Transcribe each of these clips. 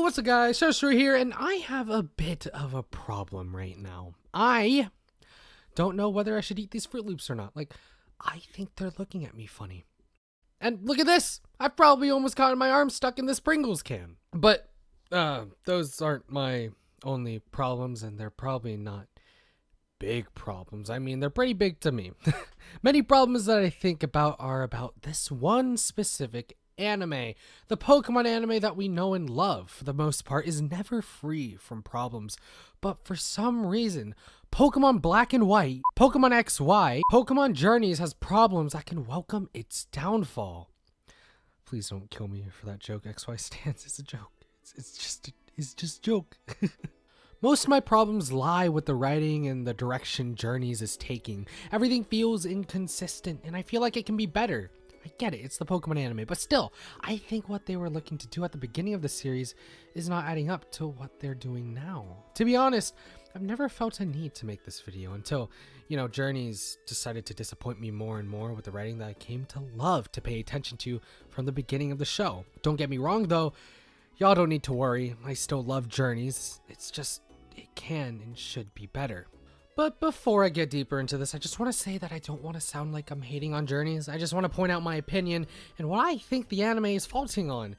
What's up guys, ShinyHunterDestroyer here, and I have a bit of a problem right now. I don't know whether I should eat these Fruit Loops or not. Like, I think they're looking at me funny. And look at this! I've probably almost gotten my arm stuck in this Pringles can. But, those aren't my only problems, and they're probably not big problems. I mean, they're pretty big to me. Many problems that I think about are about this one specific anime. The Pokemon anime that we know and love, for the most part, is never free from problems. But for some reason, Pokemon Black and White, Pokemon XY, Pokemon Journeys has problems that can welcome its downfall. Please don't kill me for that joke. XY stands is a joke. It's just joke. Most of my problems lie with the writing and the direction Journeys is taking. Everything feels inconsistent, and I feel like it can be better. I get it, it's the Pokemon anime, but still, I think what they were looking to do at the beginning of the series is not adding up to what they're doing now. To be honest, I've never felt a need to make this video until, Journeys decided to disappoint me more and more with the writing that I came to love to pay attention to from the beginning of the show. Don't get me wrong though, y'all don't need to worry, I still love Journeys, it's just, it can and should be better. But before I get deeper into this, I just want to say that I don't want to sound like I'm hating on Journeys. I just want to point out my opinion and what I think the anime is faulting on.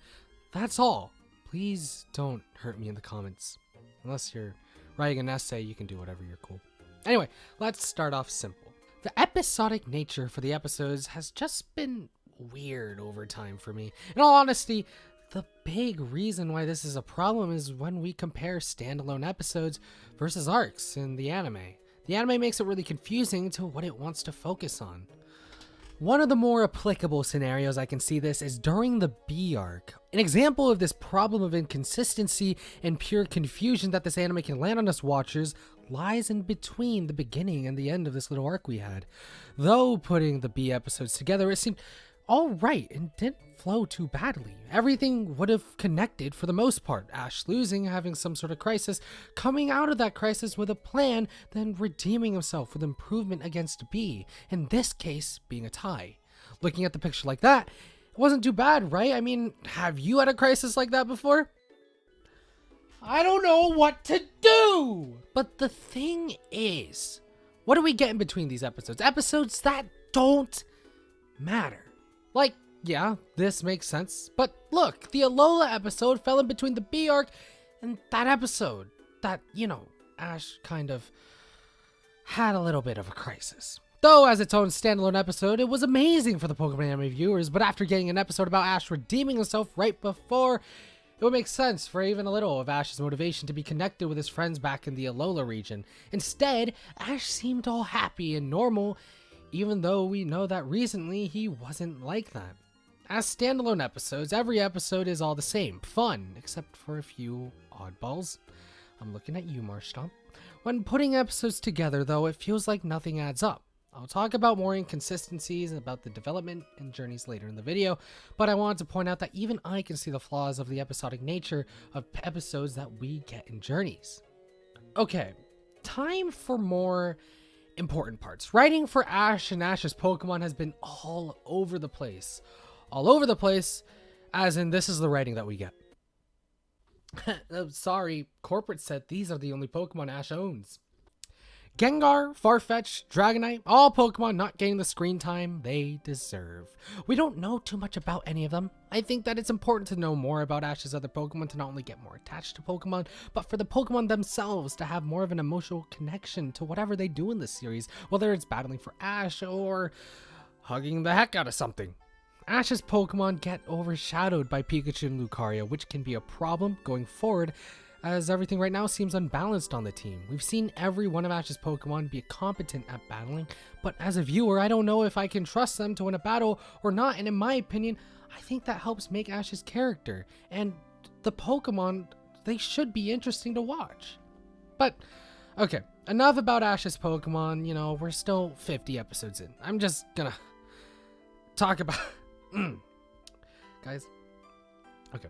That's all. Please don't hurt me in the comments. Unless you're writing an essay, you can do whatever, you're cool. Anyway, let's start off simple. The episodic nature for the episodes has just been weird over time for me. In all honesty, the big reason why this is a problem is when we compare standalone episodes versus arcs in the anime. The anime makes it really confusing to what it wants to focus on. One of the more applicable scenarios I can see this is during the B arc. An example of this problem of inconsistency and pure confusion that this anime can land on us watchers lies in between the beginning and the end of this little arc we had. Though putting the B episodes together, it seemed alright and didn't flow too badly. Everything would have connected for the most part. Ash losing, having some sort of crisis, coming out of that crisis with a plan, then redeeming himself with improvement against B, in this case being a tie. Looking at the picture like that, it wasn't too bad, right? I mean, have you had a crisis like that before? I don't know what to do! But the thing is, what do we get in between these episodes? Episodes that don't matter. Like, yeah, this makes sense, but look, the Alola episode fell in between the B arc and that episode that, Ash kind of had a little bit of a crisis. Though, as its own standalone episode, it was amazing for the Pokemon anime viewers, but after getting an episode about Ash redeeming himself right before, it would make sense for even a little of Ash's motivation to be connected with his friends back in the Alola region. Instead, Ash seemed all happy and normal, even though we know that recently he wasn't like that. As standalone episodes, every episode is all the same, fun, except for a few oddballs. I'm looking at you, Marshtomp. When putting episodes together though, it feels like nothing adds up. I'll talk about more inconsistencies about the development and Journeys later in the video, but I wanted to point out that even I can see the flaws of the episodic nature of episodes that we get in Journeys. Okay, time for more important parts. Writing for Ash and Ash's Pokemon has been all over the place. All over the place, as in this is the writing that we get. Sorry, corporate said these are the only Pokemon Ash owns. Gengar, Farfetch, Dragonite, all Pokemon not getting the screen time they deserve. We don't know too much about any of them. I think that it's important to know more about Ash's other Pokemon to not only get more attached to Pokemon, but for the Pokemon themselves to have more of an emotional connection to whatever they do in this series, whether it's battling for Ash or hugging the heck out of something. Ash's Pokemon get overshadowed by Pikachu and Lucario, which can be a problem going forward, as everything right now seems unbalanced on the team. We've seen every one of Ash's Pokemon be competent at battling, but as a viewer, I don't know if I can trust them to win a battle or not, and in my opinion, I think that helps make Ash's character, and the Pokemon, they should be interesting to watch. But, okay, enough about Ash's Pokemon, we're still 50 episodes in. I'm just gonna talk about... Guys, okay.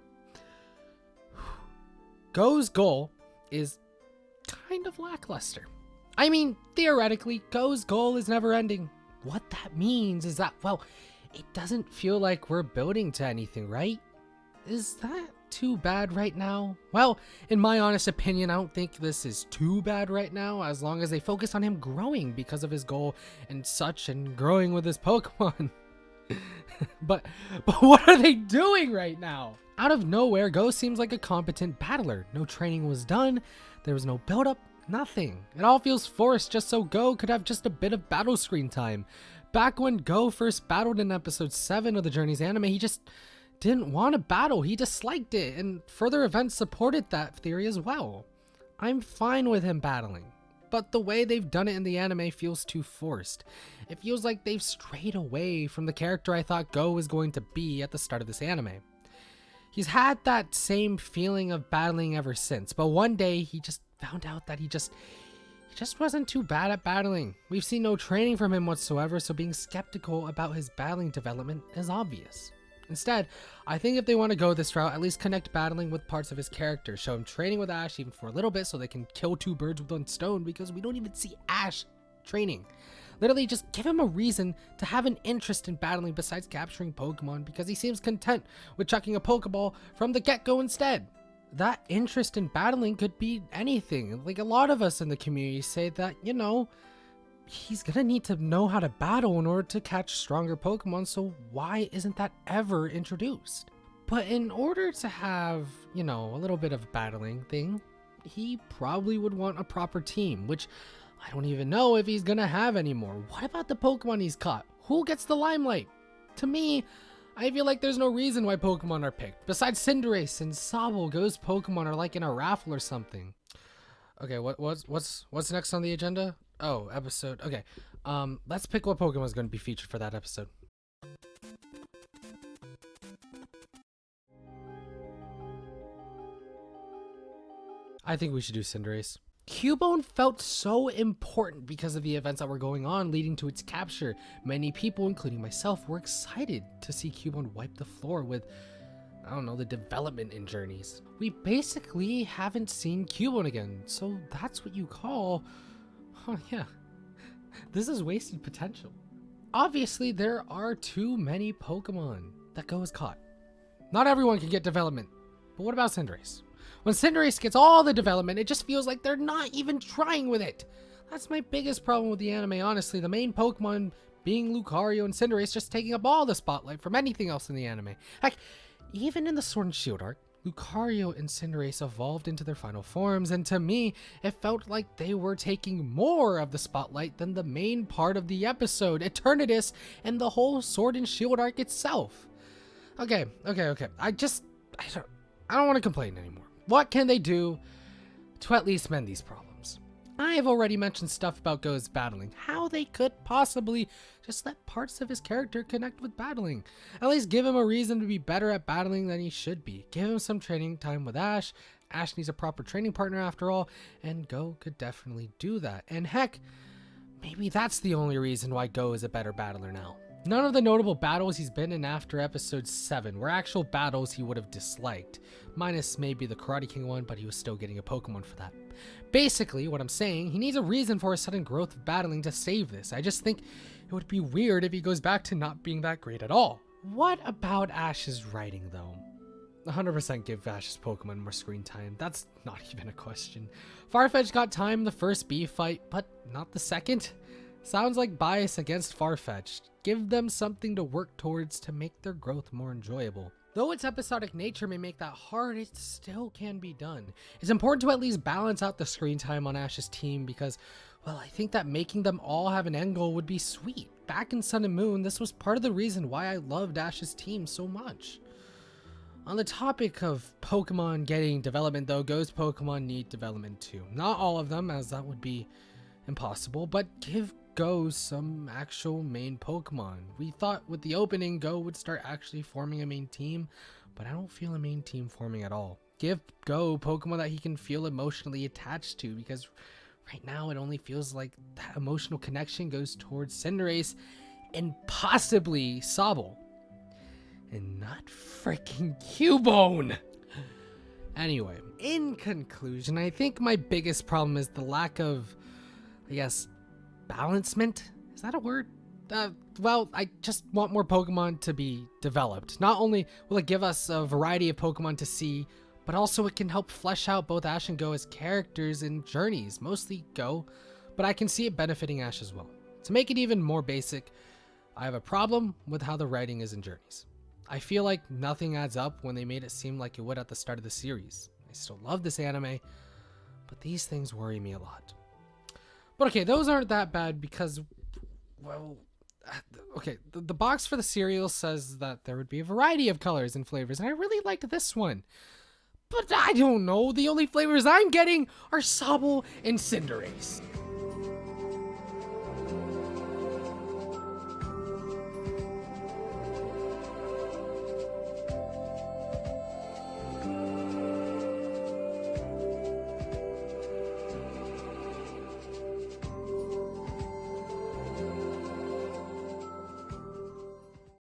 Go's goal is kind of lackluster. I mean, theoretically, Go's goal is never ending. What that means is that, well, it doesn't feel like we're building to anything, right? Is that too bad right now? Well, in my honest opinion, I don't think this is too bad right now, as long as they focus on him growing because of his goal and such, and growing with his Pokemon. but what are they doing right now? Out of nowhere, Go seems like a competent battler. No training was done, there was no build-up, nothing. It all feels forced just so Go could have just a bit of battle screen time. Back when Go first battled in episode 7 of the Journeys anime, he just didn't want to battle, he disliked it, and further events supported that theory as well. I'm fine with him battling, but the way they've done it in the anime feels too forced. It feels like they've strayed away from the character I thought Go was going to be at the start of this anime. He's had that same feeling of battling ever since, but one day he just found out that he just wasn't too bad at battling. We've seen no training from him whatsoever, so being skeptical about his battling development is obvious. Instead, I think if they want to go this route, at least connect battling with parts of his character. Show him training with Ash even for a little bit so they can kill two birds with one stone, because we don't even see Ash training. Literally just give him a reason to have an interest in battling besides capturing Pokemon, because he seems content with chucking a Pokeball from the get-go instead. That interest in battling could be anything. Like, a lot of us in the community say that, you know, he's gonna need to know how to battle in order to catch stronger Pokemon, so why isn't that ever introduced? But in order to have, you know, a little bit of battling thing, he probably would want a proper team, which I don't even know if he's gonna have anymore. What about the Pokemon he's caught? Who gets the limelight? To me, I feel like there's no reason why Pokemon are picked. Besides Cinderace and Sobble, Go's Pokemon are like in a raffle or something. Okay, what's next on the agenda? Oh, episode. Okay. Let's pick what Pokemon is going to be featured for that episode. I think we should do Cinderace. Cubone felt so important because of the events that were going on leading to its capture. Many people, including myself, were excited to see Cubone wipe the floor with, I don't know, the development in Journeys. We basically haven't seen Cubone again, so that's what you call... Oh yeah, this is wasted potential. Obviously, there are too many Pokemon that Go has caught. Not everyone can get development, but what about Cinderace? When Cinderace gets all the development, it just feels like they're not even trying with it. That's my biggest problem with the anime, honestly. The main Pokemon being Lucario and Cinderace just taking up all the spotlight from anything else in the anime. Heck, even in the Sword and Shield arc, Lucario and Cinderace evolved into their final forms, and to me, it felt like they were taking more of the spotlight than the main part of the episode, Eternatus, and the whole Sword and Shield arc itself. Okay. I don't want to complain anymore. What can they do to at least mend these problems? I have already mentioned stuff about Go's battling, how they could possibly just let parts of his character connect with battling. At least give him a reason to be better at battling than he should be. Give him some training time with Ash. Ash needs a proper training partner after all, and Go could definitely do that. And heck, maybe that's the only reason why Go is a better battler now. None of the notable battles he's been in after episode 7 were actual battles he would have disliked. Minus maybe the Karate King one, but he was still getting a Pokemon for that. Basically, what I'm saying, he needs a reason for his sudden growth of battling to save this. I just think it would be weird if he goes back to not being that great at all. What about Ash's writing though? 100% give Ash's Pokemon more screen time. That's not even a question. Farfetch'd got time in the first B fight, but not the second? Sounds like bias against Farfetch'd. Give them something to work towards to make their growth more enjoyable. Though its episodic nature may make that hard, it still can be done. It's important to at least balance out the screen time on Ash's team because, well, I think that making them all have an end goal would be sweet. Back in Sun and Moon, this was part of the reason why I loved Ash's team so much. On the topic of Pokemon getting development though, Go's Pokemon need development too. Not all of them, as that would be impossible, but give Go some actual main Pokemon. We thought with the opening, Go would start actually forming a main team, but I don't feel a main team forming at all. Give Go Pokemon that he can feel emotionally attached to, because right now it only feels like that emotional connection goes towards Cinderace and possibly Sobble. And not freaking Cubone! Anyway, in conclusion, I think my biggest problem is the lack of, I guess, balancement? Is that a word? Well, I just want more Pokemon to be developed. Not only will it give us a variety of Pokemon to see, but also it can help flesh out both Ash and Go as characters in journeys, mostly Go, but I can see it benefiting Ash as well. To make it even more basic, I have a problem with how the writing is in journeys. I feel like nothing adds up when they made it seem like it would at the start of the series. I still love this anime, but these things worry me a lot. But okay, those aren't that bad because, well, okay, the box for the cereal says that there would be a variety of colors and flavors, and I really liked this one. But I don't know, the only flavors I'm getting are Sobble and Cinderace.